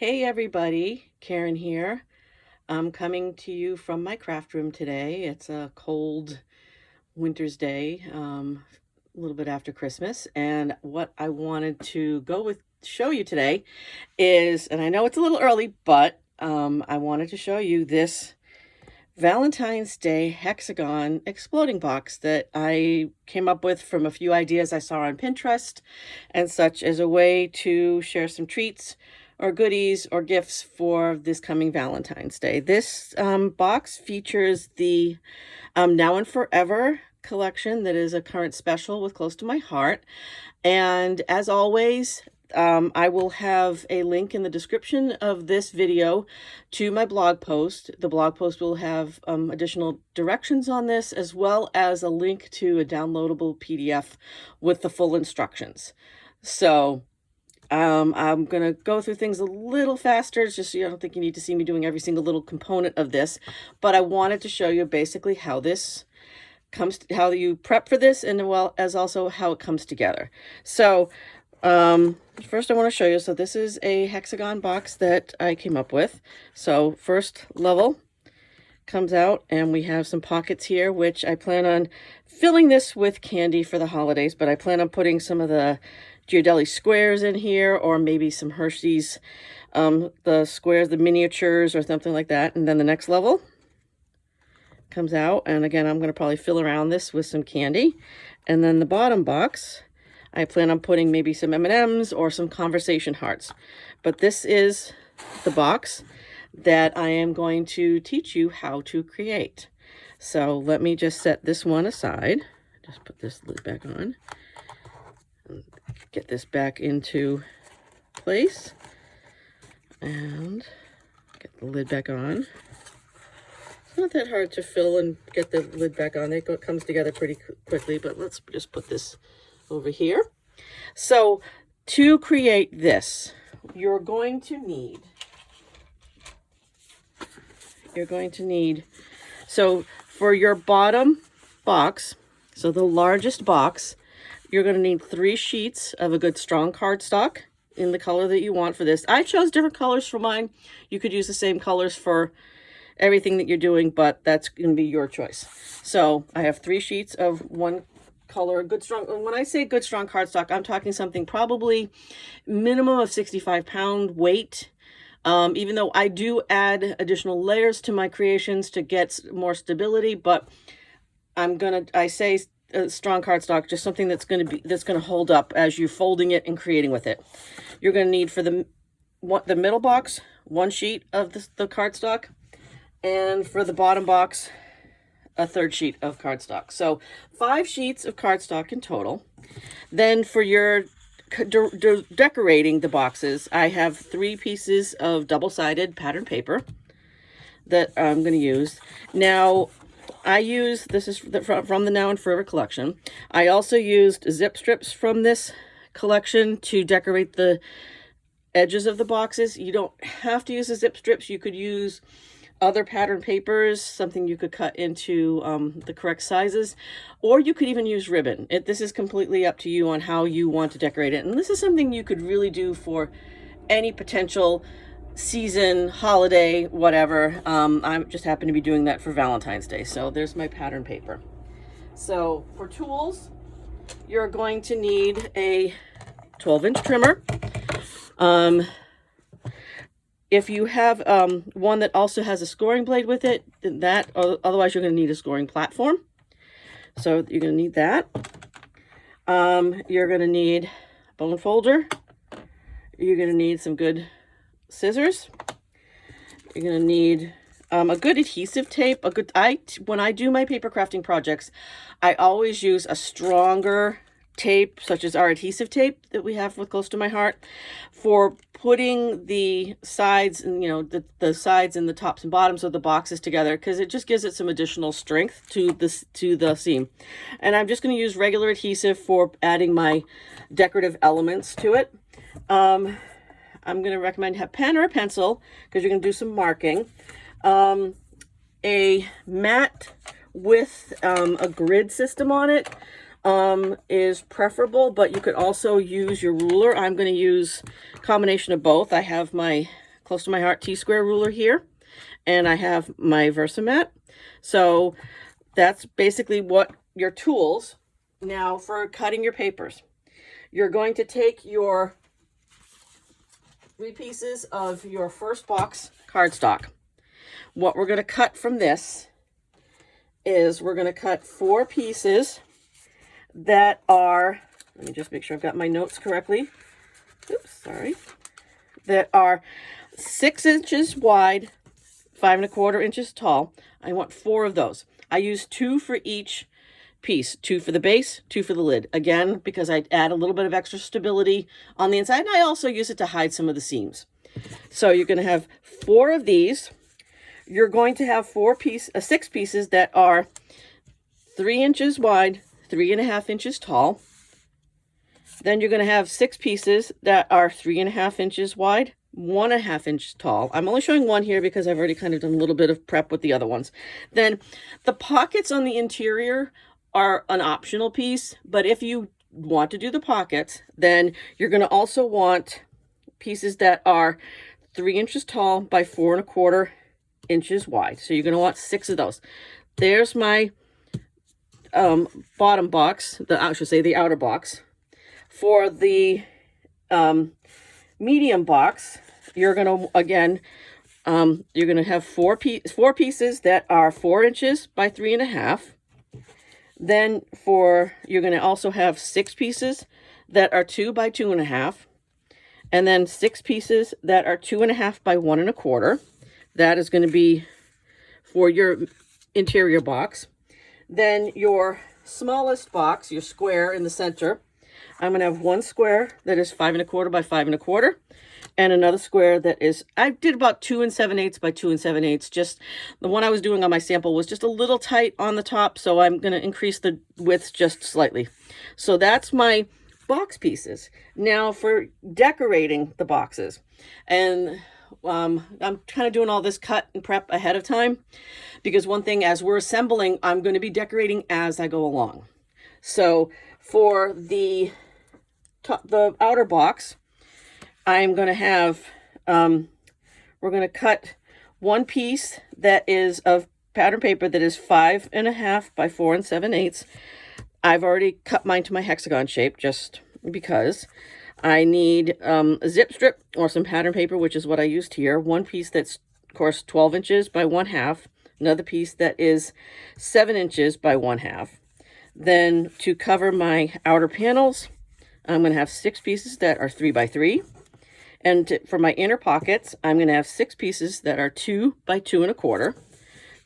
Hey everybody, Karen here. I'm coming to you from my craft room today. It's a cold winter's day, a little bit after Christmas. And what I wanted to show you today is, and I know it's a little early, but I wanted to show you this Valentine's Day Hexagon exploding box that I came up with from a few ideas I saw on Pinterest and such, as a way to share some treats or goodies or gifts for this coming Valentine's Day. This box features the Now and Forever collection that is a current special with Close to My Heart. And as always, I will have a link in the description of this video to my blog post. The blog post will have additional directions on this, as well as a link to a downloadable PDF with the full instructions. So I'm going to go through things a little faster, just so you don't think you need to see me doing every single little component of this. But I wanted to show you basically how this how you prep for this, and well as also how it comes together. So first I want to show you, so this is a Hexagon box that I came up with. So first level comes out, and we have some pockets here, which I plan on filling this with candy for the holidays, but I plan on putting some of the Ghirardelli squares in here, or maybe some Hershey's, the squares, the miniatures or something like that. And then the next level comes out, and again, I'm going to probably fill around this with some candy. And then the bottom box, I plan on putting maybe some M&Ms or some conversation hearts. But this is the box that I am going to teach you how to create. So let me just set this one aside. Just put this lid back on. Get this back into place. And get the lid back on. It's not that hard to fill and get the lid back on. It comes together pretty quickly, but let's just put this over here. So to create this, you're going to need, so for your bottom box, so the largest box, you're going to need 3 sheets of a good strong cardstock in the color that you want for this. I chose different colors for mine. You could use the same colors for everything that you're doing, but that's going to be your choice. So I have 3 sheets of one color, good strong. When I say good strong cardstock, I'm talking something probably minimum of 65-pound weight. Even though I do add additional layers to my creations to get more stability, but I say strong cardstock, just something that's going to hold up as you're folding it and creating with it. You're going to need for the middle box 1 sheet of the cardstock, and for the bottom box a 3rd sheet of cardstock. So 5 sheets of cardstock in total. Then for your decorating the boxes, I have 3 pieces of double-sided pattern paper that I'm going to use. Now, this is from the Now and Forever collection. I also used zip strips from this collection to decorate the edges of the boxes. You don't have to use the zip strips. You could use other pattern papers, something you could cut into the correct sizes, or you could even use ribbon. This is completely up to you on how you want to decorate it. And this is something you could really do for any potential season, holiday, whatever. I just happen to be doing that for Valentine's Day. So there's my pattern paper. So for tools, you're going to need a 12-inch trimmer. If you have one that also has a scoring blade with it, then otherwise you're going to need a scoring platform. So you're going to need that. You're going to need a bone folder. You're going to need some good scissors. You're going to need a good adhesive tape. When I do my paper crafting projects, I always use a stronger tape, such as our adhesive tape that we have with Close to My Heart, for putting the sides and the sides and the tops and bottoms of the boxes together, because it just gives it some additional strength to the seam. And I'm just going to use regular adhesive for adding my decorative elements to it. I'm going to recommend have pen or a pencil, because you're going to do some marking. A mat with a grid system on it is preferable, but you could also use your ruler. I'm going to use a combination of both. I have my close to my heart T-square ruler here, and I have my Versamat. So that's basically what your tools. Now for cutting your papers, you're going to take your 3 pieces of your first box cardstock. What we're going to cut from this is we're going to cut 4 pieces that are, let me just make sure I've got my notes correctly. Oops, sorry. That are 6 inches wide, 5 1/4 inches tall. I want 4 of those. I use 2 for each piece, 2 for the base, 2 for the lid. Again, because I add a little bit of extra stability on the inside, and I also use it to hide some of the seams. So you're going to have 4 of these. You're going to have 6 pieces that are 3 inches wide, 3 1/2 inches tall. Then you're going to have 6 pieces that are 3 1/2 inches wide, 1 1/2 inches tall. I'm only showing one here because I've already kind of done a little bit of prep with the other ones. Then the pockets on the interior are an optional piece, but if you want to do the pockets, then you're going to also want pieces that are 3 inches tall by 4 1/4 inches wide. So you're going to want 6 of those. There's my bottom box, I should say the outer box. For the medium box, you're going to, again, you're going to have 4 pieces that are 4 inches by 3 1/2. Then you're going to also have 6 pieces that are 2 by 2 1/2. And then 6 pieces that are 2 1/2 by 1 1/4. That is going to be for your interior box. Then your smallest box, your square in the center, I'm going to have 1 square that is 5 1/4 by 5 1/4. And another square that is, I did about 2 7/8 by 2 7/8. Just the one I was doing on my sample was just a little tight on the top, so I'm going to increase the width just slightly. So that's my box pieces. Now for decorating the boxes, and I'm kind of doing all this cut and prep ahead of time, because one thing, as we're assembling, I'm going to be decorating as I go along. So for the outer box, I'm going to have, we're going to cut 1 piece that is of pattern paper that is 5 1/2 by 4 7/8. I've already cut mine to my hexagon shape just because I need a zip strip or some pattern paper, which is what I used here. 1 piece that's, of course, 12 inches by 1/2. Another piece that is 7 inches by 1/2. Then to cover my outer panels, I'm going to have 6 pieces that are 3 by 3. And for my inner pockets, I'm going to have 6 pieces that are 2 by 2 1/4.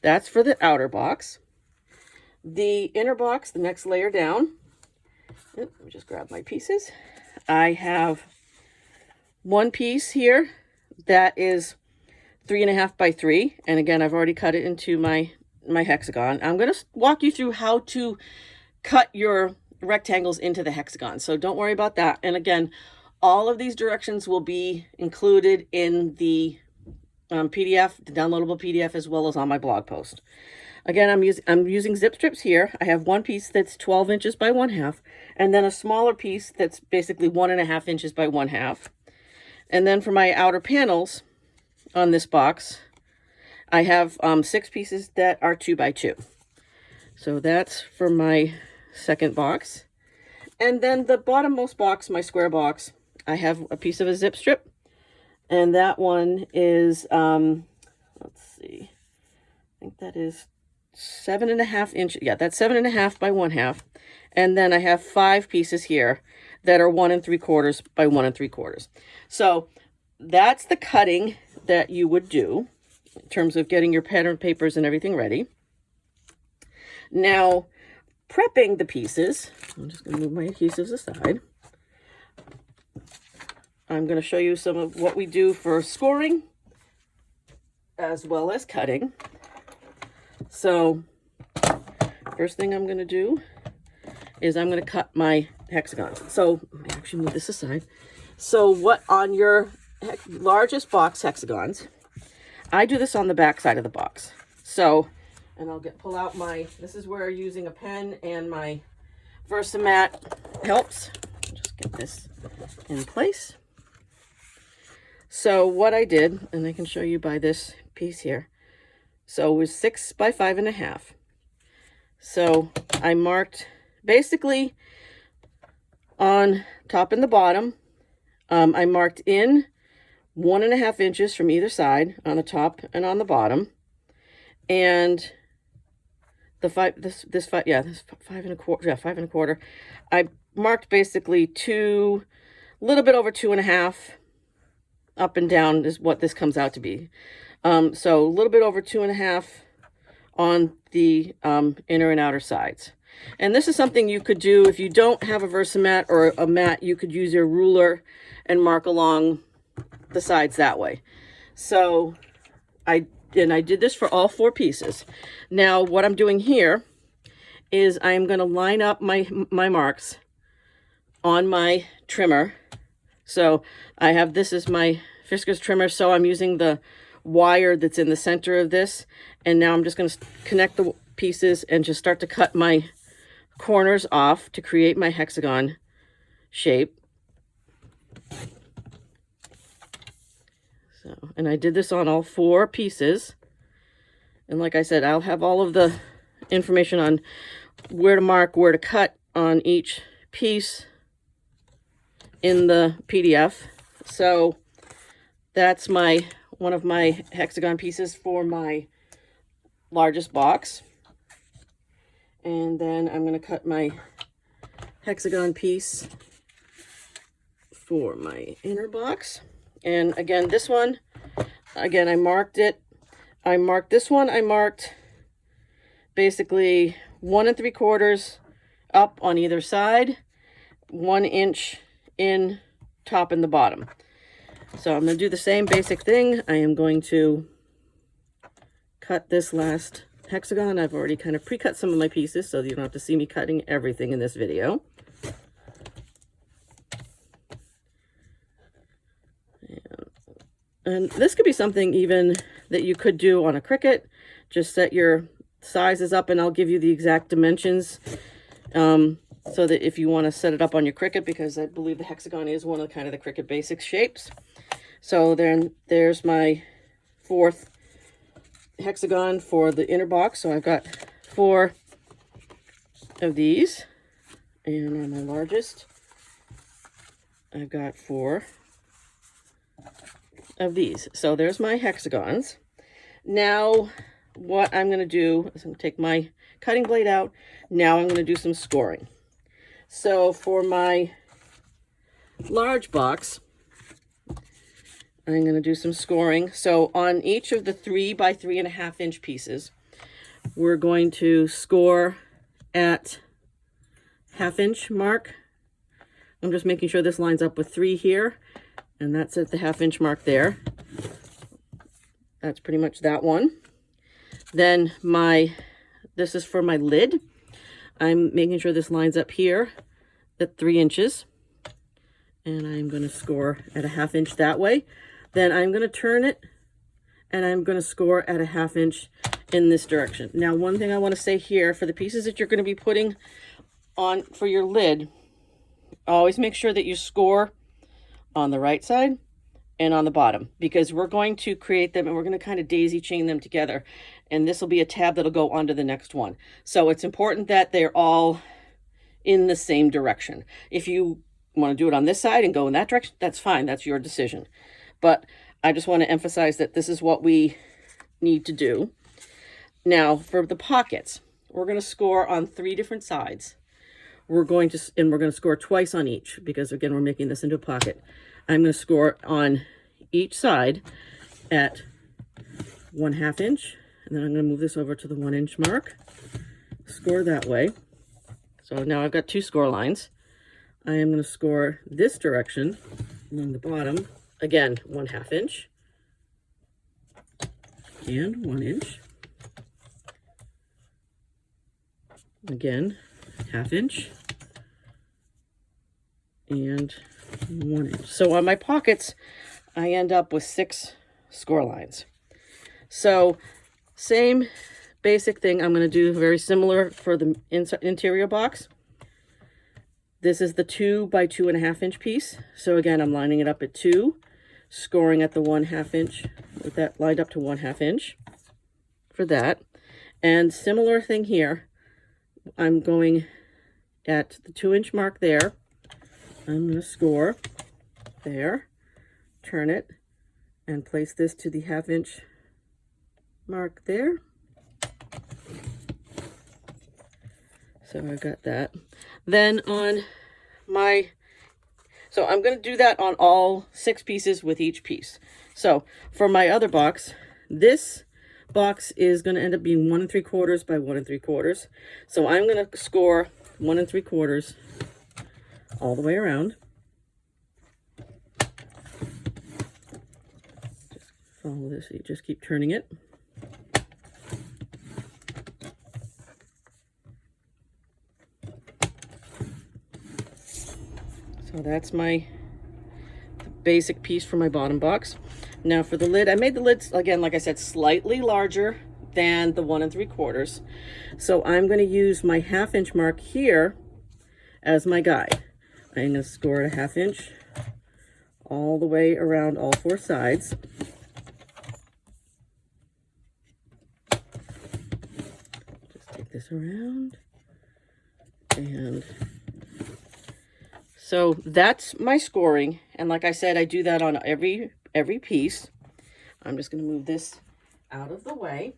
That's for the outer box. The inner box, the next layer down, let me just grab my pieces. I have 1 piece here that is 3 1/2 by 3. And again, I've already cut it into my hexagon. I'm going to walk you through how to cut your rectangles into the hexagon. So don't worry about that. And again, all of these directions will be included in the PDF, the downloadable PDF, as well as on my blog post. Again, I'm using zip strips here. I have 1 piece that's 12 inches by 1/2, and then a smaller piece that's basically 1 1/2 inches by 1/2. And then for my outer panels on this box, I have 6 pieces that are 2 by 2. So that's for my second box. And then the bottommost box, my square box, I have a piece of a zip strip, and that one is, let's see, I think that is 7 1/2 inches. Yeah, that's 7 1/2 by 1/2. And then I have 5 pieces here that are 1 3/4 by 1 3/4. So that's the cutting that you would do in terms of getting your pattern papers and everything ready. Now, prepping the pieces, I'm just going to move my adhesives aside. I'm going to show you some of what we do for scoring as well as cutting. So first thing I'm going to do is I'm going to cut my hexagons. So let me actually move this aside. So what on your largest box hexagons, I do this on the back side of the box. So, and I'll pull out this is where using a pen and my Versamat helps. Just get this in place. So what I did, and I can show you by this piece here. So it was 6 by 5.5. So I marked basically on top and the bottom. I marked in 1.5 inches from either side on the top and on the bottom. And the 5.25, I marked basically a little bit over 2.5 up and down is what this comes out to be. So a little bit over 2.5 on the inner and outer sides. And this is something you could do if you don't have a Versamat or a mat. You could use your ruler and mark along the sides that way. So I did this for all 4 pieces. Now what I'm doing here is I'm going to line up my marks on my trimmer. So I have, this is my Fiskars trimmer, so I'm using the wire that's in the center of this, and now I'm just going to connect the pieces and just start to cut my corners off to create my hexagon shape. So, and I did this on all 4 pieces, and like I said, I'll have all of the information on where to mark, where to cut on each piece in the PDF. So that's one of my hexagon pieces for my largest box. And then I'm going to cut my hexagon piece for my inner box. And again, this one, again, I marked it. I marked this one. I marked basically 1 3/4 up on either side, 1 inch in top and the bottom. So I'm going to do the same basic thing. I am going to cut this last hexagon. I've already kind of pre-cut some of my pieces, so you don't have to see me cutting everything in this video. And this could be something even that you could do on a Cricut. Just set your sizes up, and I'll give you the exact dimensions, so that if you want to set it up on your Cricut, because I believe the hexagon is one of the kind of the Cricut basics shapes. So then there's my 4th hexagon for the inner box. So I've got 4 of these, and on my largest I've got 4 of these. So there's my hexagons. Now what I'm going to do is I'm going to take my cutting blade out. Now I'm going to do some scoring. So for my large box, I'm going to do some scoring. So on each of the 3 by 3.5 inch pieces, we're going to score at 1/2 inch mark. I'm just making sure this lines up with 3 here, and that's at the 1/2 inch mark there. That's pretty much that one. Then this is for my lid. I'm making sure this lines up here at 3 inches. And I'm going to score at a 1/2 inch that way. Then I'm going to turn it, and I'm going to score at a 1/2 inch in this direction. Now, one thing I want to say here, for the pieces that you're going to be putting on for your lid, always make sure that you score on the right side and on the bottom, because we're going to create them and we're going to kind of daisy chain them together. And this will be a tab that'll go onto the next one. So it's important that they're all in the same direction. If you want to do it on this side and go in that direction, that's fine. That's your decision. But I just want to emphasize that this is what we need to do. Now, for the pockets, we're going to score on 3 different sides. We're going to score twice on each, because again, we're making this into a pocket. I'm going to score on each side at 1/2 inch, and then I'm going to move this over to the 1 inch mark. Score that way. So now I've got 2 score lines. I am going to score this direction along the bottom. Again, 1/2 inch and 1 inch. Again, 1/2 inch and 1 inch. So on my pockets, I end up with 6 score lines. So same basic thing I'm going to do, very similar for the interior box. This is the 2 by 2.5 inch piece. So again, I'm lining it up at 2, scoring at the 1/2 inch, with that lined up to 1/2 inch for that. And similar thing here, I'm going at the 2-inch mark there. I'm going to score there, turn it, and place this to the 1/2 inch mark there. So I've got that. Then on my, so I'm going to do that on all 6 pieces with each piece. So for my other box, this box is going to end up being 1 3/4 by 1 3/4. So I'm going to score 1 3/4 all the way around. Just follow this, you just keep turning it. So that's my basic piece for my bottom box. Now for the lid, I made the lids, again, like I said, slightly larger than the 1 3/4. So I'm going to use my 1/2 inch mark here as my guide. I'm going to score it a 1/2 inch all the way around all 4 sides. Just take this around, and so that's my scoring. And like I said, I do that on every piece. I'm just going to move this out of the way.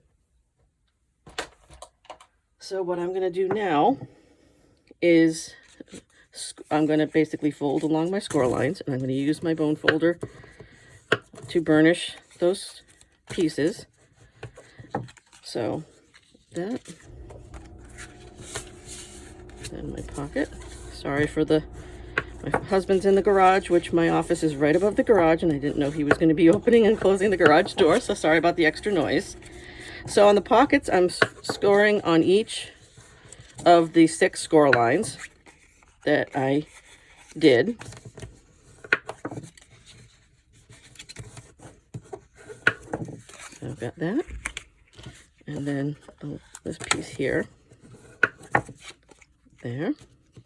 So what I'm going to do now is I'm going to basically fold along my score lines, and I'm going to use my bone folder to burnish those pieces. So that, then my pocket. Sorry for my husband's in the garage, which my office is right above the garage, and I didn't know he was going to be opening and closing the garage door, so sorry about the extra noise. So on the pockets, I'm scoring on each of the 6 score lines that I did. So I've got that. And then this piece here. There.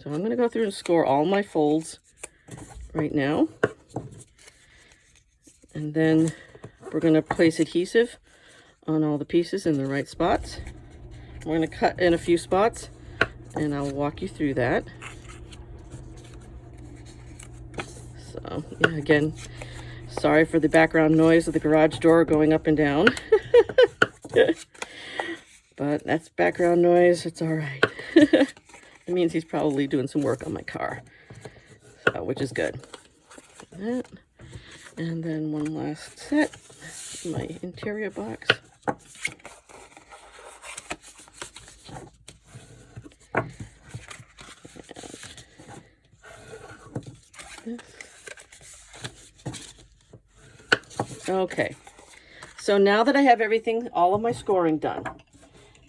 So I'm going to go through and score all my folds right now. And then we're going to place adhesive on all the pieces in the right spots. We're going to cut in a few spots, and I'll walk you through that. So, yeah, again, sorry for the background noise of the garage door going up and down. But that's background noise. It's all right. It means he's probably doing some work on my car, so, which is good. That. And then one last set, my interior box. And this. Okay, so now that I have everything, all of my scoring done,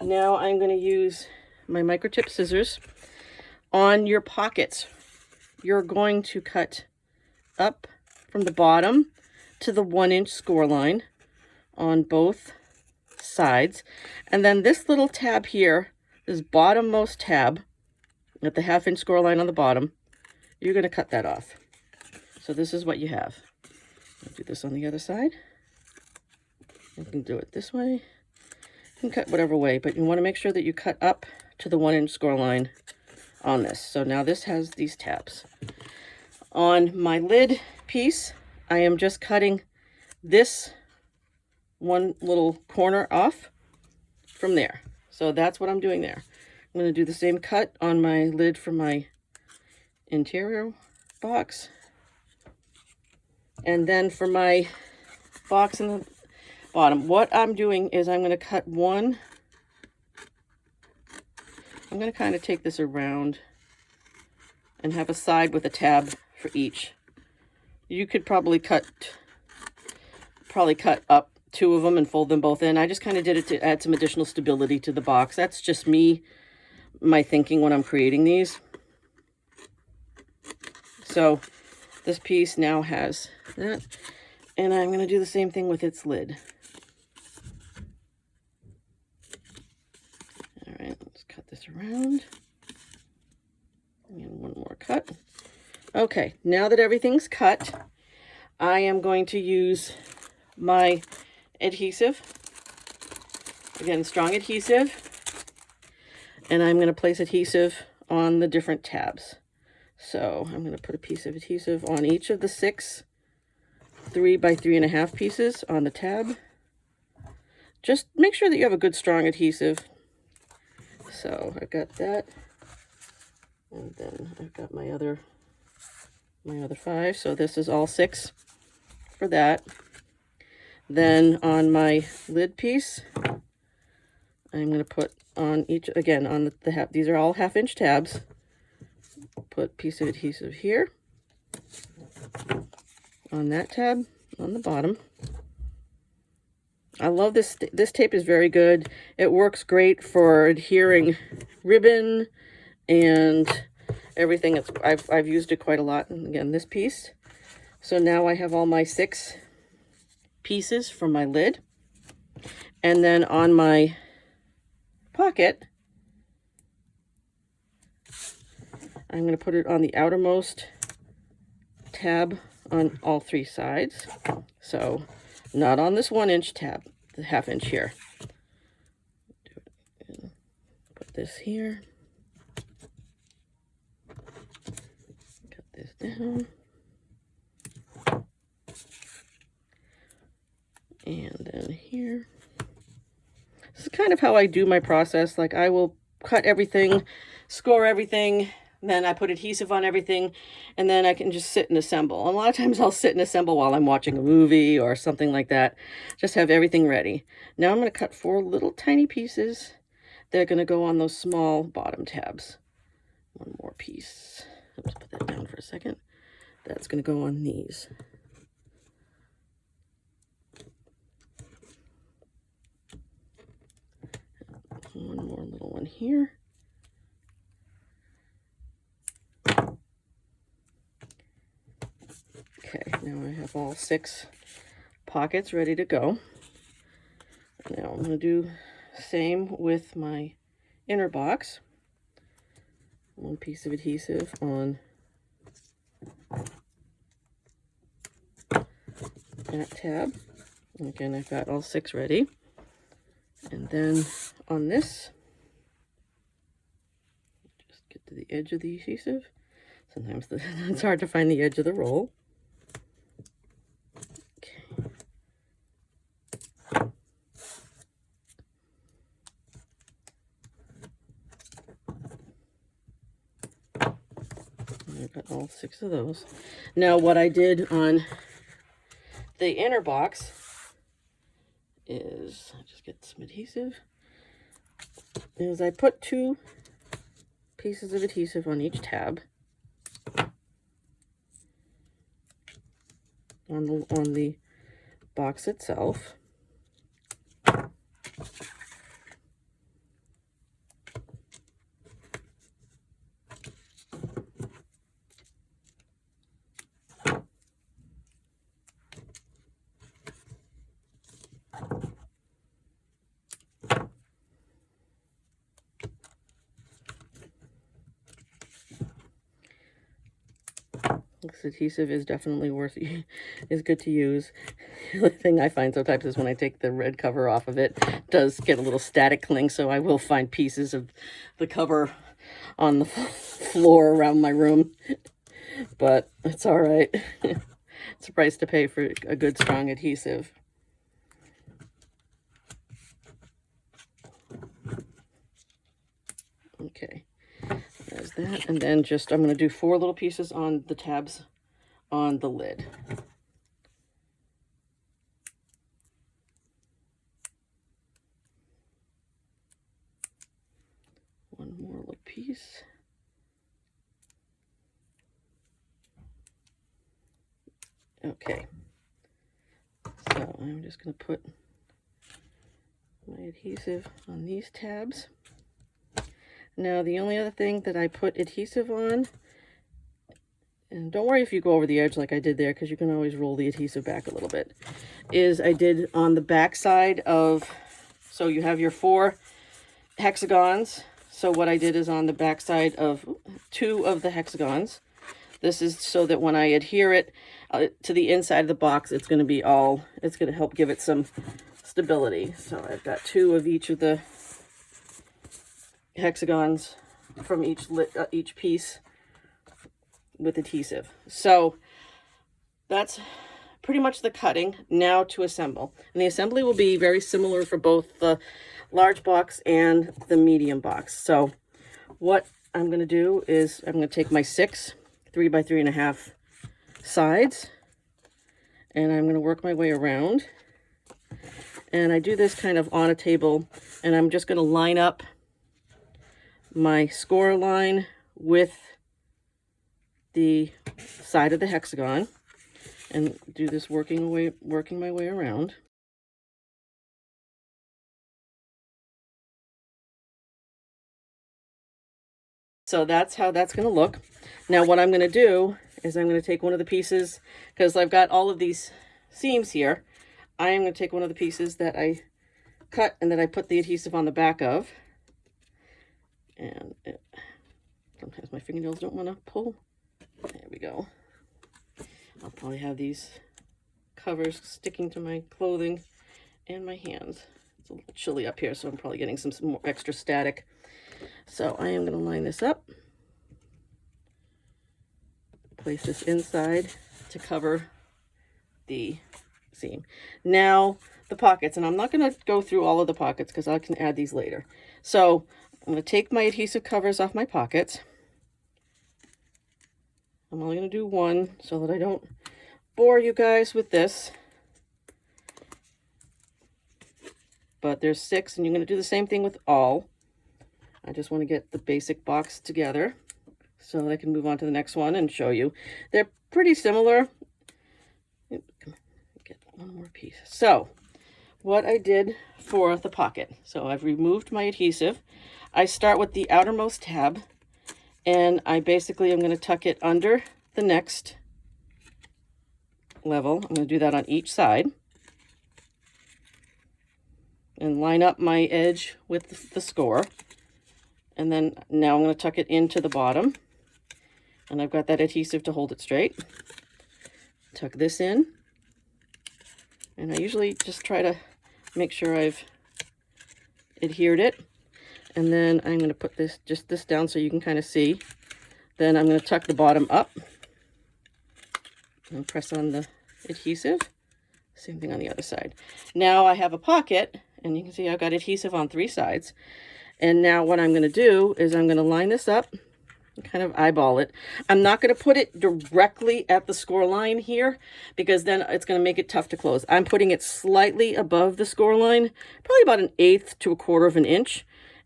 now I'm going to use my microtip scissors. On your pockets, you're going to cut up from the bottom to the 1 inch score line on both sides. And then this little tab here, this bottommost tab at the 1/2 inch score line on the bottom, you're going to cut that off. So this is what you have. I'll do this on the other side. You can do it this way. You can cut whatever way, but you want to make sure that you cut up to the 1 inch score line on this. So now this has these tabs. On my lid piece, I am just cutting this one little corner off from there. So that's what I'm doing there. I'm going to do the same cut on my lid for my interior box. And then for my box in the bottom, what I'm doing is I'm going to cut one. I'm going to kind of take this around and have a side with a tab for each. You could probably cut up 2 of them and fold them both in. I just kind of did it to add some additional stability to the box. That's just me, my thinking when I'm creating these. So this piece now has that, and I'm going to do the same thing with its lid. All right, let's cut this around. And one more cut. Okay, now that everything's cut, I am going to use my adhesive, again, strong adhesive, and I'm going to place adhesive on the different tabs. So I'm going to put a piece of adhesive on each of the 6 3 by 3.5 pieces on the tab. Just make sure that you have a good strong adhesive. So I've got that, and then I've got my other 5. So this is all 6 for that. Then on my lid piece, I'm going to put on each, again, on the these are all 1/2-inch tabs. Put a piece of adhesive here on that tab on the bottom. I love this. This tape is very good. It works great for adhering ribbon and everything. I've used it quite a lot. And again, this piece. So now I have all my 6 pieces from my lid. And then on my pocket, I'm going to put it on the outermost tab on all 3 sides. So not on this 1-inch tab, the 1/2-inch here. Put this here. Cut this down. And then here. This is kind of how I do my process. Like, I will cut everything, score everything, then I put adhesive on everything, and then I can just sit and assemble. And a lot of times I'll sit and assemble while I'm watching a movie or something like that. Just have everything ready. Now I'm going to cut 4 little tiny pieces. They're going to go on those small bottom tabs. One more piece. Let's put that down for a second. That's going to go on these. One more little one here. Okay, now I have all 6 pockets ready to go. Now I'm going to do the same with my inner box. 1 piece of adhesive on that tab. And again, I've got all 6 ready. And then on this, just get to the edge of the adhesive. Sometimes it's hard to find the edge of the roll. Okay. I've got all 6 of those. Now what I did on the inner box is, I just get some adhesive, is I put 2 pieces of adhesive on each tab on the box itself. This adhesive is definitely is good to use. The only thing I find sometimes is when I take the red cover off of it, it does get a little static cling, so I will find pieces of the cover on the floor around my room. But it's all right. It's a price to pay for a good strong adhesive. Okay, there's that. And then just, I'm going to do 4 little pieces on the tabs on the lid. One more little piece. Okay, so I'm just going to put my adhesive on these tabs. Now the only other thing that I put adhesive on, and don't worry if you go over the edge like I did there, because you can always roll the adhesive back a little bit, is I did on the back side of, so you have your 4 hexagons. So what I did is on the back side of 2 of the hexagons. This is so that when I adhere it, to the inside of the box, it's going to help give it some stability. So I've got 2 of each of the hexagons from each piece with adhesive. So that's pretty much the cutting. Now to assemble. And the assembly will be very similar for both the large box and the medium box. So what I'm going to do is I'm going to take my 6 3 by 3.5 sides, and I'm going to work my way around. And I do this kind of on a table, and I'm just going to line up my score line with the side of the hexagon and do this working my way around. So that's how that's going to look. Now what I'm going to do is I'm going to take one of the pieces, because I've got all of these seams here. I am going to take one of the pieces that I cut and that I put the adhesive on the back of. And sometimes my fingernails don't want to pull. There we go. I'll probably have these covers sticking to my clothing and my hands. It's a little chilly up here, so I'm probably getting some more extra static. So I am going to line this up, place this inside to cover the seam. Now the pockets, and I'm not going to go through all of the pockets because I can add these later. So I'm going to take my adhesive covers off my pockets. I'm only going to do one so that I don't bore you guys with this. But there's 6, and you're going to do the same thing with all. I just want to get the basic box together so that I can move on to the next one and show you. They're pretty similar. Get one more piece. So what I did for the pocket. So I've removed my adhesive. I start with the outermost tab, and I basically am going to tuck it under the next level. I'm going to do that on each side and line up my edge with the score. And then now I'm going to tuck it into the bottom, and I've got that adhesive to hold it straight. Tuck this in, and I usually just try to make sure I've adhered it. And then I'm going to put this down so you can kind of see. Then I'm going to tuck the bottom up and press on the adhesive. Same thing on the other side. Now I have a pocket, and you can see I've got adhesive on 3 sides. And now what I'm going to do is I'm going to line this up and kind of eyeball it. I'm not going to put it directly at the score line here, because then it's going to make it tough to close. I'm putting it slightly above the score line, probably about 1/8 to 1/4 of an inch,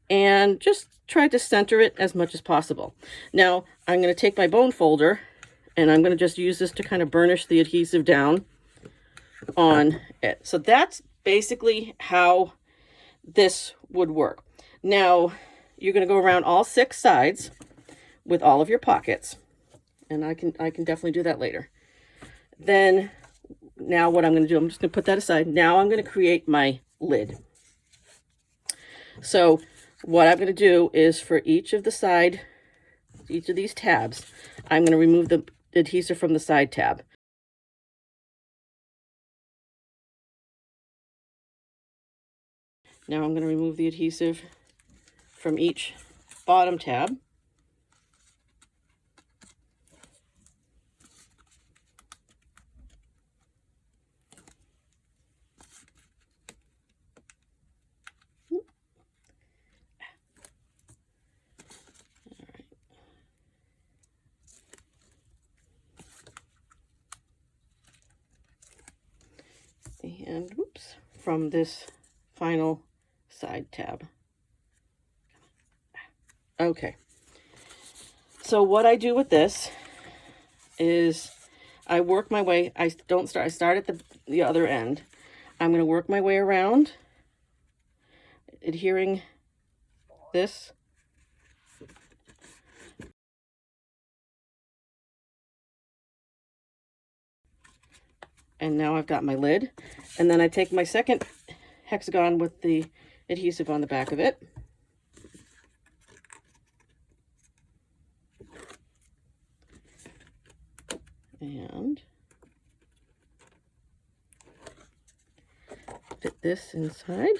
and just try to center it as much as possible. Now I'm going to take my bone folder, and I'm going to just use this to kind of burnish the adhesive down on it. So that's basically how this would work. Now you're going to go around all 6 sides with all of your pockets, and I can definitely do that later. Then now what I'm going to do, I'm just going to put that aside. Now I'm going to create my lid. So what I'm going to do is for each of these tabs, I'm going to remove the adhesive from the side tab. Now I'm going to remove the adhesive from each bottom tab. And whoops, from this final side tab. Okay, so what I do with this is I work my way. I start at the other end. I'm going to work my way around, adhering this. And now I've got my lid. And then I take my second hexagon with the adhesive on the back of it. And fit this inside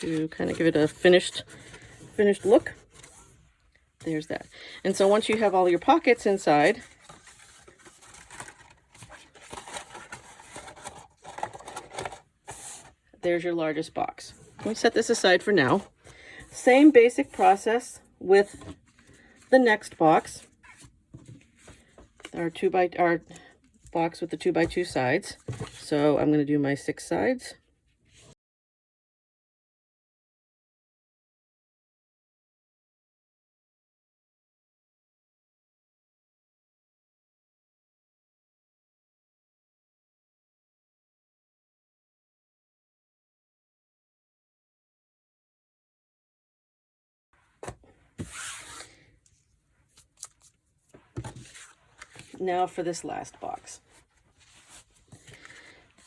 to kind of give it a finished look. There's that. And so once you have all your pockets inside, there's your largest box. Let me set this aside for now. Same basic process with the next box. Our box with the 2x2 sides. So I'm going to do my 6 sides. Now for this last box.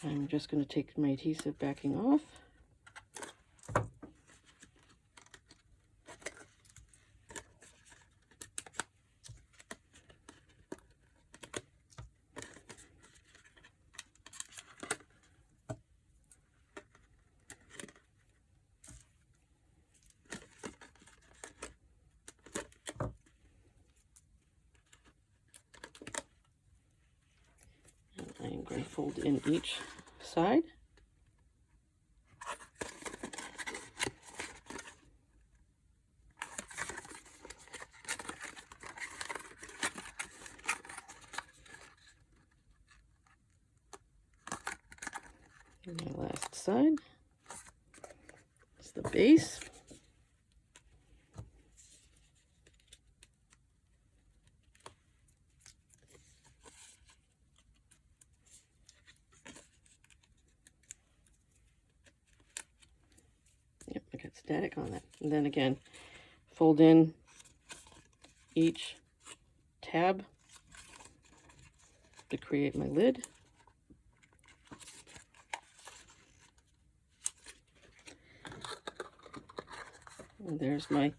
I'm just going to take my adhesive backing off. I'm going to fold in each side. And my last side is the base. Yep, I got static on that. And then again, fold in each tab to create my lid. And there's my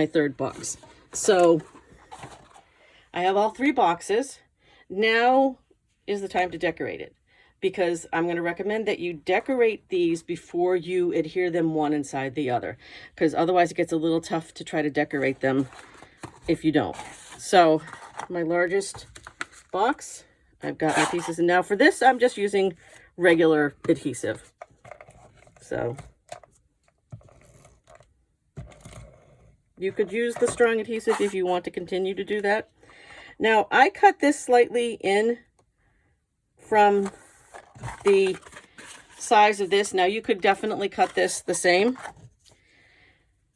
third box. So I have all 3 boxes. Now is the time to decorate it, because I'm going to recommend that you decorate these before you adhere them one inside the other, because otherwise it gets a little tough to try to decorate them if you don't. So my largest box, I've got my pieces, and now for this I'm just using regular adhesive. So you could use the strong adhesive if you want to continue to do that. Now I cut this slightly in from the size of this. Now you could definitely cut this the same.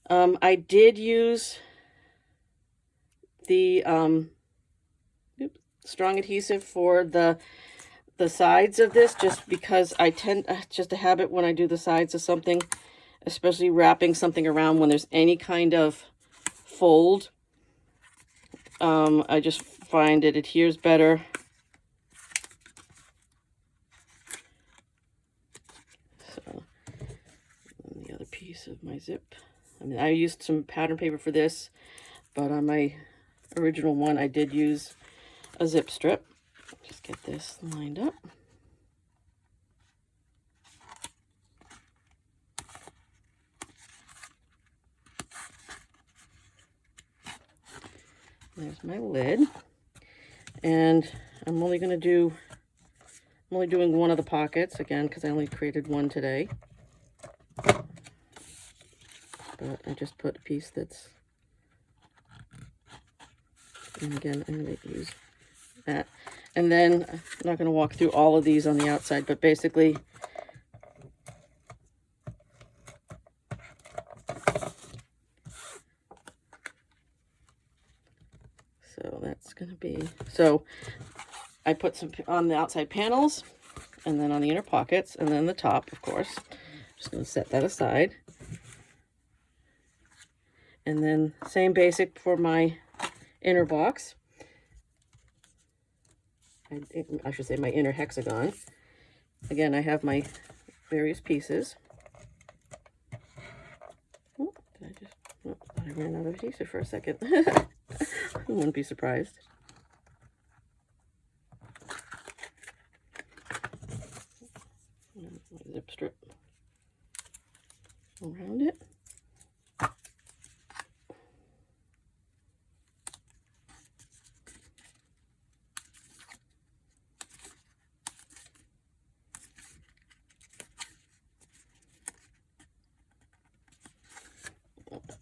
I did use the strong adhesive for the sides of this, just because I tend, just a habit when I do the sides of something, especially wrapping something around when there's any kind of fold, I just find it adheres better. So the other piece of my zip, I mean, I used some pattern paper for this, but on my original one I did use a zip strip. Just get this lined up. There's my lid, and I'm only doing one of the pockets again because I only created one today. But I just put a piece that's, and again I'm going to use that. And then I'm not going to walk through all of these on the outside, but basically so that's going to be, so I put some on the outside panels, and then on the inner pockets, and then the top, of course. Just going to set that aside. And then same basic for my inner box. I should say my inner hexagon. Again, I have my various pieces. Oh, I ran out of adhesive for a second. I wouldn't be surprised. Zip strip around it.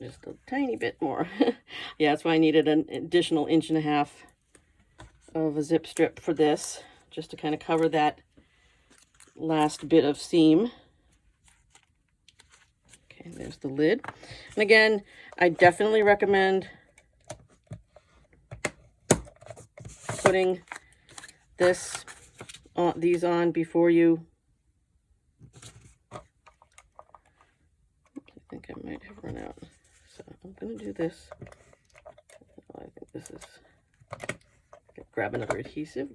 Just a tiny bit more. Yeah, that's why I needed an additional 1.5 inches of a zip strip for this, just to kind of cover that last bit of seam. Okay, there's the lid. And again, I definitely recommend putting these on before you. I think I might have run out. So I'm going to do this. I think this is, grab another adhesive.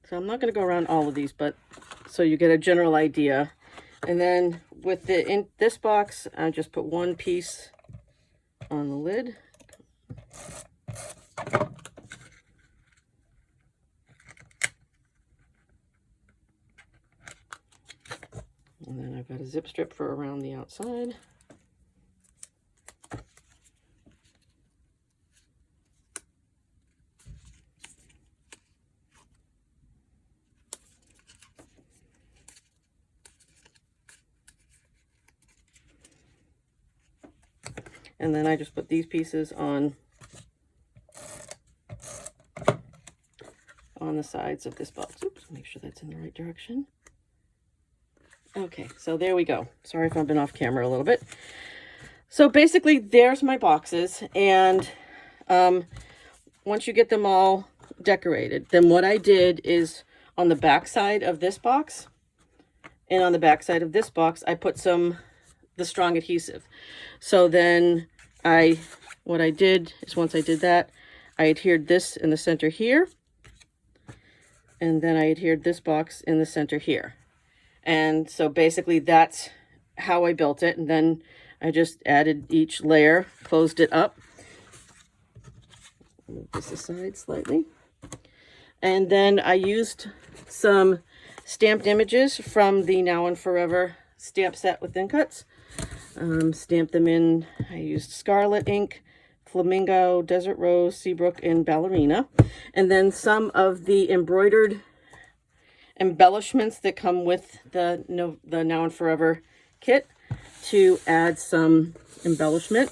So I'm not going to go around all of these, but so you get a general idea. And then with this box, I just put one piece on the lid. And then I've got a zip strip for around the outside. And then I just put these pieces on the sides of this box. Oops, make sure that's in the right direction. Okay, so there we go. Sorry if I've been off camera a little bit. So basically, there's my boxes. And once you get them all decorated, then what I did is on the back side of this box and on the back side of this box, I put the strong adhesive. So then what I did is once I did that, I adhered this in the center here. And then I adhered this box in the center here. And so basically that's how I built it. And then I just added each layer, closed it up. Move this aside slightly. And then I used some stamped images from the Now and Forever stamp set with thin cuts. Stamped them in, I used Scarlet ink, Flamingo, Desert Rose, Seabrook, and Ballerina. And then some of the embroidered embellishments that come with the Now and Forever kit to add some embellishment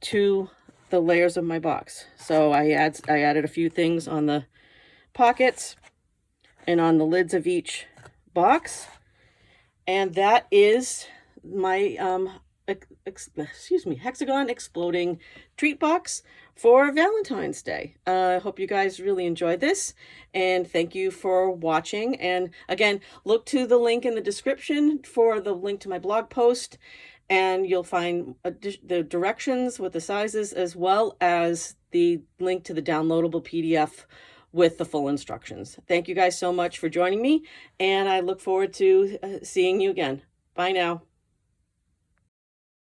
to the layers of my box. So I added a few things on the pockets and on the lids of each box. And that is my Hexagon exploding treat box for Valentine's Day. I hope you guys really enjoyed this, and thank you for watching. And again, look to the link in the description for the link to my blog post, and you'll find the directions with the sizes as well as the link to the downloadable PDF with the full instructions. Thank you guys so much for joining me, and I look forward to seeing you again. Bye now.